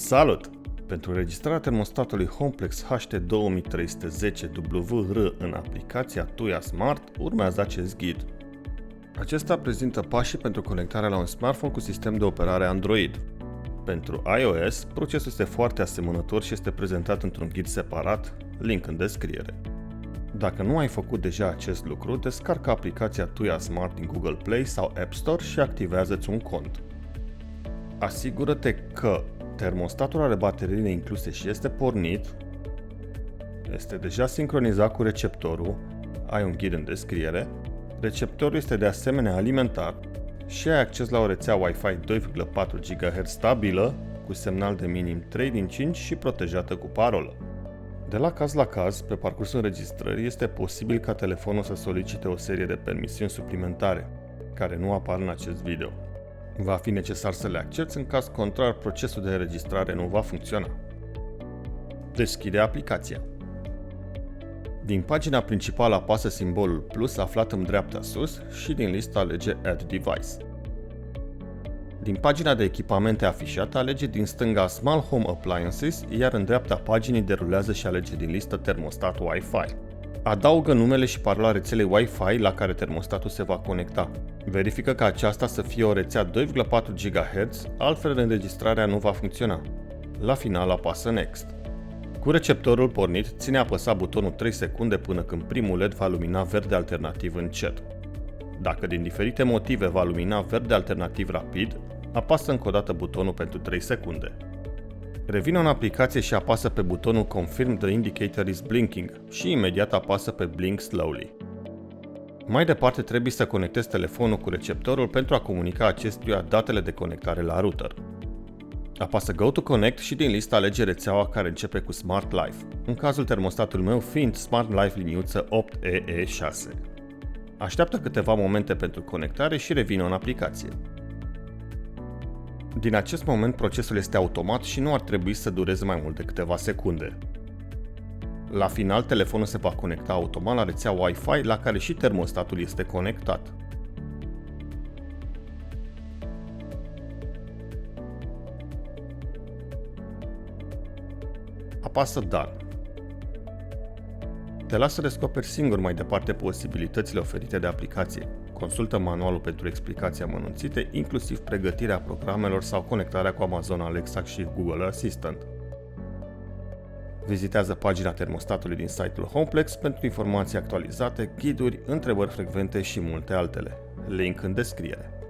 Salut! Pentru înregistrarea termostatului Homplex HT2310WR în aplicația Tuya Smart, urmează acest ghid. Acesta prezintă pașii pentru conectarea la un smartphone cu sistem de operare Android. Pentru iOS, procesul este foarte asemănător și este prezentat într-un ghid separat, link în descriere. Dacă nu ai făcut deja acest lucru, descarcă aplicația Tuya Smart din Google Play sau App Store și activează-ți un cont. Asigură-te că termostatul are bateriile incluse și este pornit, este deja sincronizat cu receptorul, ai un ghid în descriere, receptorul este de asemenea alimentat și ai acces la o rețea Wi-Fi 2,4 GHz stabilă, cu semnal de minim 3 din 5 și protejată cu parolă. De la caz la caz, pe parcursul înregistrării, este posibil ca telefonul să solicite o serie de permisiuni suplimentare, care nu apar în acest video. Va fi necesar să le accepți, în caz contrar, procesul de înregistrare nu va funcționa. Deschide aplicația. Din pagina principală apasă simbolul plus aflat în dreapta sus și din listă alege Add Device. Din pagina de echipamente afișată alege din stânga Small Home Appliances, iar în dreapta paginii derulează și alege din listă termostat Wi-Fi. Adaugă numele și parola rețelei Wi-Fi la care termostatul se va conecta. Verifică că aceasta să fie o rețea 2,4 GHz, altfel înregistrarea nu va funcționa. La final apasă Next. Cu receptorul pornit, ține apăsat butonul 3 secunde până când primul LED va lumina verde alternativ încet. Dacă din diferite motive va lumina verde alternativ rapid, apasă încă o dată butonul pentru 3 secunde. Revine în aplicație și apasă pe butonul Confirm the indicator is blinking și imediat apasă pe Blink slowly. Mai departe trebuie să conectezi telefonul cu receptorul pentru a comunica acestuia datele de conectare la router. Apasă Go to Connect și din listă alege rețeaua care începe cu Smart Life, în cazul termostatului meu fiind Smart Life liniuță 8EE6. Așteaptă câteva momente pentru conectare și revine în aplicație. Din acest moment procesul este automat și nu ar trebui să dureze mai mult de câteva secunde. La final, telefonul se va conecta automat la rețea Wi-Fi la care și termostatul este conectat. Apasă Done. Te las să descoperi singur mai departe posibilitățile oferite de aplicație. Consultă manualul pentru explicații amănunțite, inclusiv pregătirea programelor sau conectarea cu Amazon Alexa și Google Assistant. Vizitează pagina termostatului din site-ul Homplex pentru informații actualizate, ghiduri, întrebări frecvente și multe altele. Link în descriere.